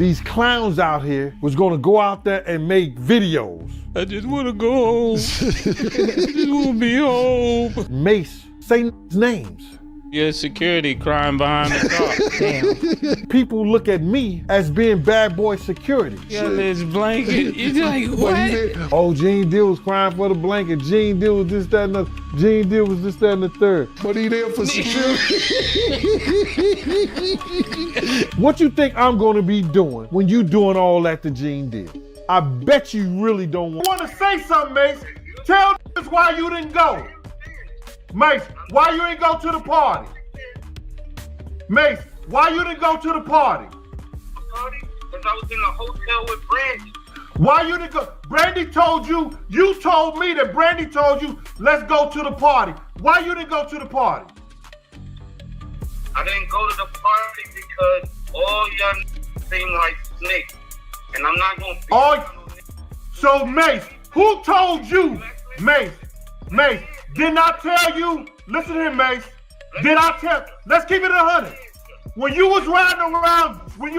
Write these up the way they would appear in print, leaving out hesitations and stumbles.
these clowns out here was gonna go out there and make videos. I just wanna go home. I just wanna be home. Mace, say names. Yeah, security crime behind the car. Damn. People look at me as being bad boy security. Yeah, this blanket. You're like, what? Oh, Gene Deal was crying for the blanket. Gene Deal was this, that, and the Gene Deal was this, that, and the third. But he there for security. What you think I'm gonna be doing when you doing all that to Gene Deal? I bet you really don't want to say something, Mace. Tell us why you didn't go. Mace, why you didn't go to the party? Mace, why you didn't go to the party? Party? Because I was in a hotel with Brandy. Why you didn't go? Brandy told you, you told me that Brandy told you, let's go to the party. Why you didn't go to the party? I didn't go to the party because all y'all seem like snakes. And I'm not going to be So Mace, who told you? Mace, didn't I tell you? Listen to him, Mace. Did I tell? Let's keep it 100. When you was riding around. Let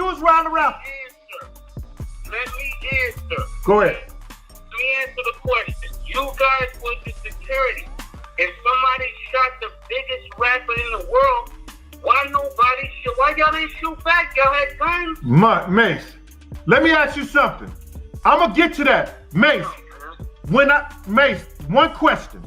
me answer. Go ahead. Let me answer the question. You guys was the security. If somebody shot the biggest rapper in the world, why y'all didn't shoot back? Y'all had guns? Mace, let me ask you something. I'm gonna get to that. Mace, one question.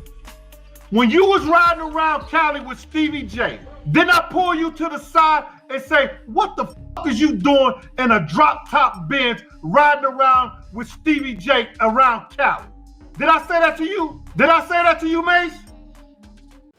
When you was riding around Cali with Stevie J, didn't I pull you to the side and say, what the fuck is you doing in a drop top Benz riding around with Stevie J around Cali? Did I say that to you? Mace?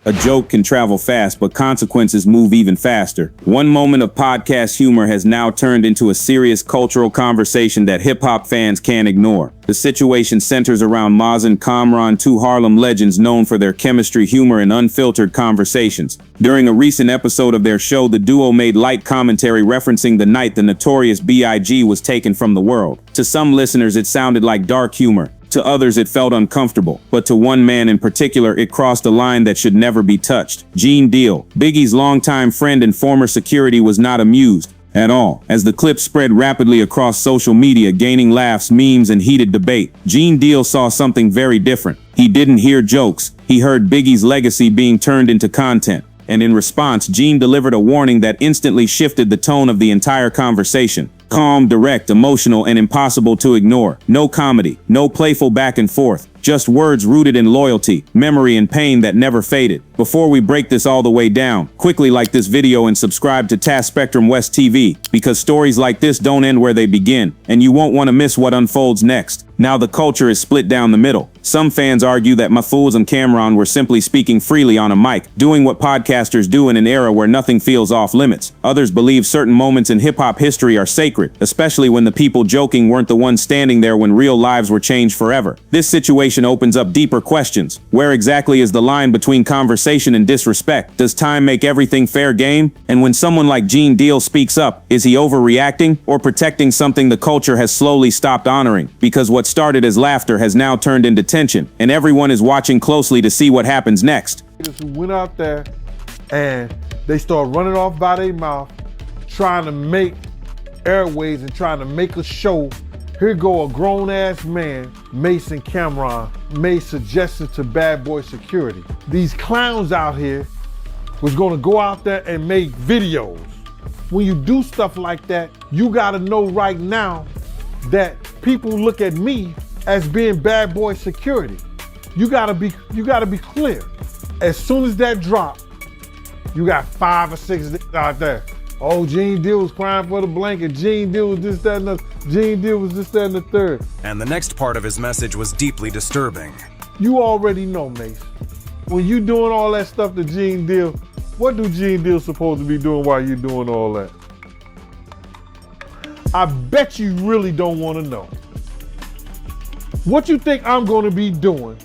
A joke can travel fast, but consequences move even faster. One moment of podcast humor has now turned into a serious cultural conversation that hip-hop fans can't ignore. The situation centers around Maz and Kamran, two Harlem legends known for their chemistry, humor, and unfiltered conversations. During a recent episode of their show, the duo made light commentary referencing the night the Notorious B.I.G. was taken from the world. To some listeners, it sounded like dark humor. To others, it felt uncomfortable, but to one man in particular, it crossed a line that should never be touched. Gene Deal, Biggie's longtime friend and former security, was not amused at all. As the clip spread rapidly across social media, gaining laughs, memes, and heated debate, Gene Deal saw something very different. He didn't hear jokes. He heard Biggie's legacy being turned into content. And in response, Gene delivered a warning that instantly shifted the tone of the entire conversation. Calm, direct, emotional, and impossible to ignore. No comedy, no playful back and forth. Just words rooted in loyalty, memory, and pain that never faded. Before we break this all the way down, quickly like this video and subscribe to Taspectrum West TV, because stories like this don't end where they begin, and you won't want to miss what unfolds next. Now the culture is split down the middle. Some fans argue that Mahfouz and Kamran were simply speaking freely on a mic, doing what podcasters do in an era where nothing feels off limits. Others believe certain moments in hip-hop history are sacred, especially when the people joking weren't the ones standing there when real lives were changed forever. This situation opens up deeper questions. Where exactly is the line between conversation and disrespect? Does time make everything fair game? And when someone like Gene Deal speaks up, is he overreacting or protecting something the culture has slowly stopped honoring? Because what started as laughter has now turned into tension, and everyone is watching closely to see what happens next. Who went out there and they start running off by their mouth, trying to make airways and trying to make a show. Here go a grown-ass man, Mace and Kamran, made suggestions to bad boy security. These clowns out here was gonna go out there and make videos. When you do stuff like that, you gotta know right now that people look at me as being bad boy security. You gotta be clear. As soon as that drop, you got 5 or 6 out there. Oh, Gene Deal was crying for the blanket. Gene Deal was this, that, and the Gene Deal was this, that, and the third. And the next part of his message was deeply disturbing. You already know, Mace. When you doing all that stuff to Gene Deal, what do Gene Deal supposed to be doing while you doing all that? I bet you really don't want to know. What you think I'm going to be doing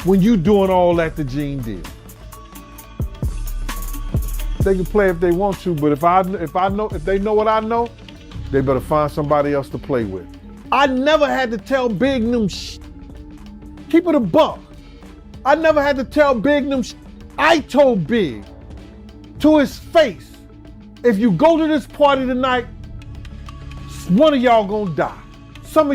when you doing all that to Gene Deal? They can play if they want to, but if they know what I know, they better find somebody else to play with. I never had to tell Big them Keep it a buck. I never had to tell Big them I told Big to his face, if you go to this party tonight, One of y'all gonna die. Some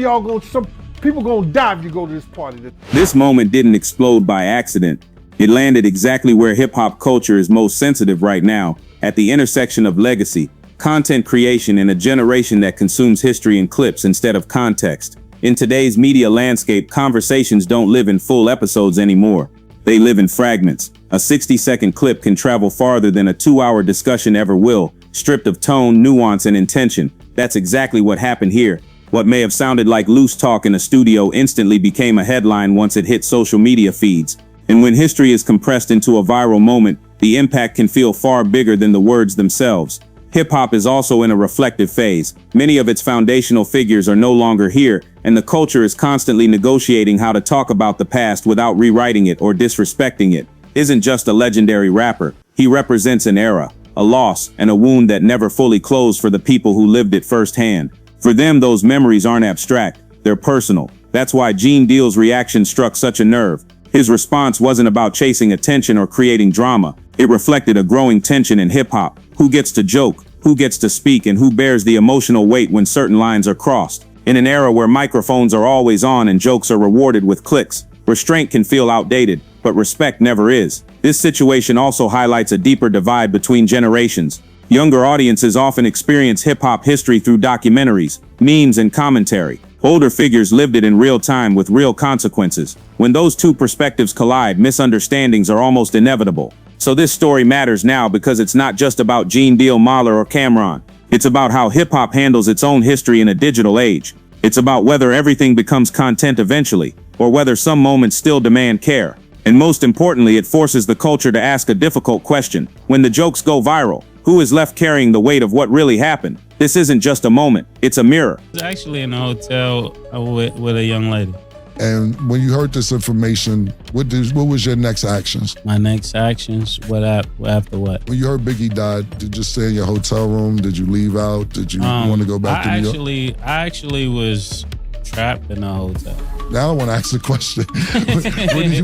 people gonna die if you go to this party. This moment didn't explode by accident. It landed exactly where hip-hop culture is most sensitive right now, at the intersection of legacy, content creation, and a generation that consumes history in clips instead of context. In today's media landscape, conversations don't live in full episodes anymore. They live in fragments. A 60-second clip can travel farther than a 2-hour discussion ever will, stripped of tone, nuance, and intention. That's exactly what happened here. What may have sounded like loose talk in a studio instantly became a headline once it hit social media feeds. And when history is compressed into a viral moment, the impact can feel far bigger than the words themselves. Hip-hop is also in a reflective phase. Many of its foundational figures are no longer here, and the culture is constantly negotiating how to talk about the past without rewriting it or disrespecting it. Isn't just a legendary rapper. He represents an era, a loss, and a wound that never fully closed for the people who lived it firsthand. For them, those memories aren't abstract, they're personal. That's why Gene Deal's reaction struck such a nerve. His response wasn't about chasing attention or creating drama. It reflected a growing tension in hip-hop. Who gets to joke, who gets to speak, and who bears the emotional weight when certain lines are crossed? In an era where microphones are always on and jokes are rewarded with clicks, restraint can feel outdated, but respect never is. This situation also highlights a deeper divide between generations. Younger audiences often experience hip-hop history through documentaries, memes, and commentary. Older figures lived it in real time with real consequences. When those two perspectives collide, misunderstandings are almost inevitable. So this story matters now because it's not just about Gene Deal, Mahler, or Cameron. It's about how hip-hop handles its own history in a digital age. It's about whether everything becomes content eventually, or whether some moments still demand care. And most importantly, it forces the culture to ask a difficult question. When the jokes go viral, who is left carrying the weight of what really happened? This isn't just a moment, it's a mirror. I was actually in a hotel with a young lady. And when you heard this information, what was your next actions? My next actions, after what? When you heard Biggie died, did you stay in your hotel room? Did you leave out? Did you want to go back to New York? I actually was trapped in a hotel. Now I want to ask the question.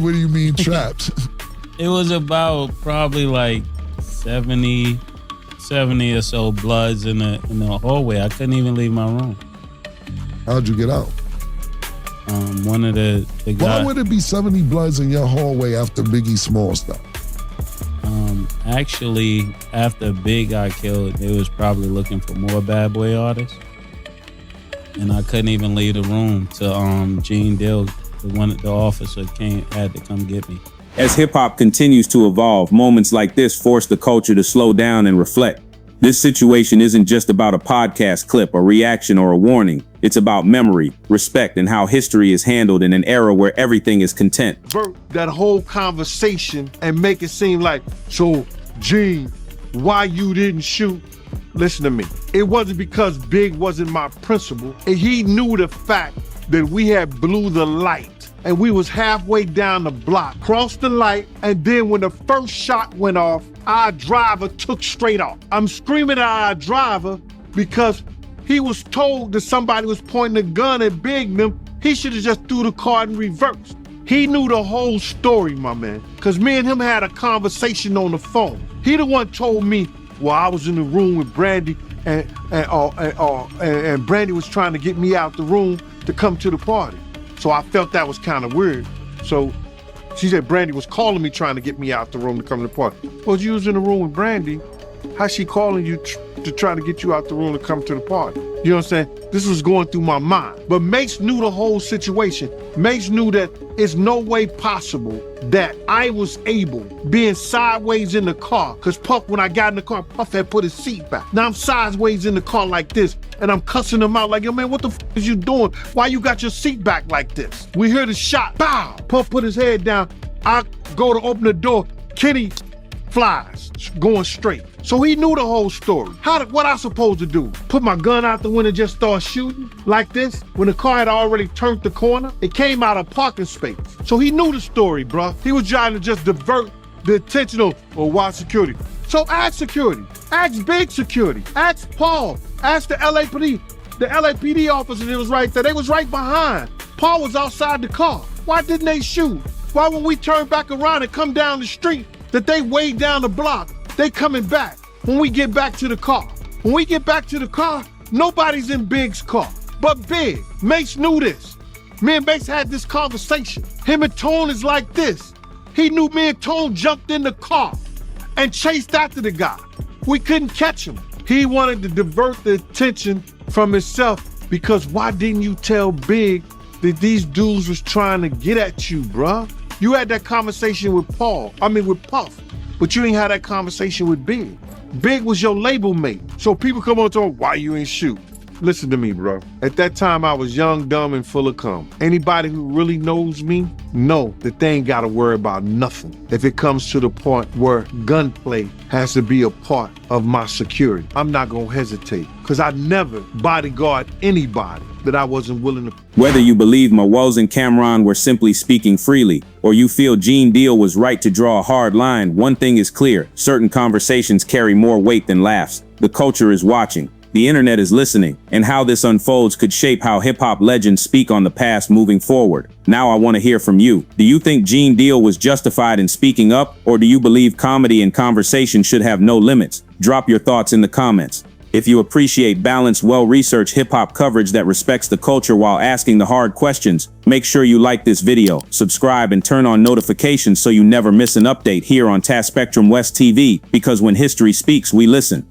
What do you mean trapped? It was about probably like 70 or so bloods in the hallway. I couldn't even leave my room. How'd you get out? One of the guys. Why would it be 70 bloods in your hallway after Biggie Smalls died? Actually, after Big got killed, they was probably looking for more bad boy artists. And I couldn't even leave the room till Gene Deal, the officer had to come get me. As hip-hop continues to evolve, moments like this force the culture to slow down and reflect. This situation isn't just about a podcast clip, a reaction, or a warning. It's about memory, respect, and how history is handled in an era where everything is content. That whole conversation and make it seem like, so Gene, why you didn't shoot? Listen to me. It wasn't because Big wasn't my principal. He knew the fact that we had blew the light and we was halfway down the block, crossed the light, and then when the first shot went off, our driver took straight off. I'm screaming at our driver because he was told that somebody was pointing a gun at Big them. He should have just threw the car in reverse. He knew the whole story, my man, because me and him had a conversation on the phone. He the one told me, well, I was in the room with Brandy and Brandy was trying to get me out the room to come to the party. So I felt that was kind of weird. So she said Brandy was calling me trying to get me out the room to come to the party. Well, you was in the room with Brandy. How's she calling you to try to get you out the room to come to the party? You know what I'm saying? This was going through my mind. But Mace knew the whole situation. Mace knew that it's no way possible that I was able, being sideways in the car, because Puff, when I got in the car, Puff had put his seat back. Now I'm sideways in the car like this, and I'm cussing him out like, yo, man, what the f is you doing? Why you got your seat back like this? We hear the shot, bow. Puff put his head down. I go to open the door. Kenny flies, going straight. So he knew the whole story. What I supposed to do? Put my gun out the window and just start shooting like this? When the car had already turned the corner, it came out of parking space. So he knew the story, bruh. He was trying to just divert the attention of, well, why security? So ask security, ask Big security, ask Paul, ask the LAPD. The LAPD officer that was right there, they was right behind. Paul was outside the car. Why didn't they shoot? Why when we turn back around and come down the street, that they way down the block, they coming back when we get back to the car. When we get back to the car, Nobody's in Big's car but Big. Mace knew this. Me and Mace had this conversation. Him and Tone is like this. He knew me and Tone jumped in the car and chased after the guy. We couldn't catch him. He wanted to divert the attention from himself because why didn't you tell Big that these dudes was trying to get at you, bruh? You had that conversation with with Puff, but you ain't had that conversation with Big. Big was your label mate. So people come on to him, why you ain't shoot? Listen to me, bro. At that time, I was young, dumb, and full of cum. Anybody who really knows me know that they ain't gotta worry about nothing if it comes to the point where gunplay has to be a part of my security. I'm not gonna hesitate, because I never bodyguard anybody that I wasn't willing to. Whether you believe Mawaz and Cameron were simply speaking freely, or you feel Gene Deal was right to draw a hard line, one thing is clear: certain conversations carry more weight than laughs. The culture is watching. The internet is listening, and how this unfolds could shape how hip-hop legends speak on the past moving forward. Now I want to hear from you. Do you think Gene Deal was justified in speaking up, or do you believe comedy and conversation should have no limits? Drop your thoughts in the comments. If you appreciate balanced, well-researched hip-hop coverage that respects the culture while asking the hard questions, make sure you like this video, subscribe, and turn on notifications so you never miss an update here on Taspectrum West TV, because when history speaks, we listen.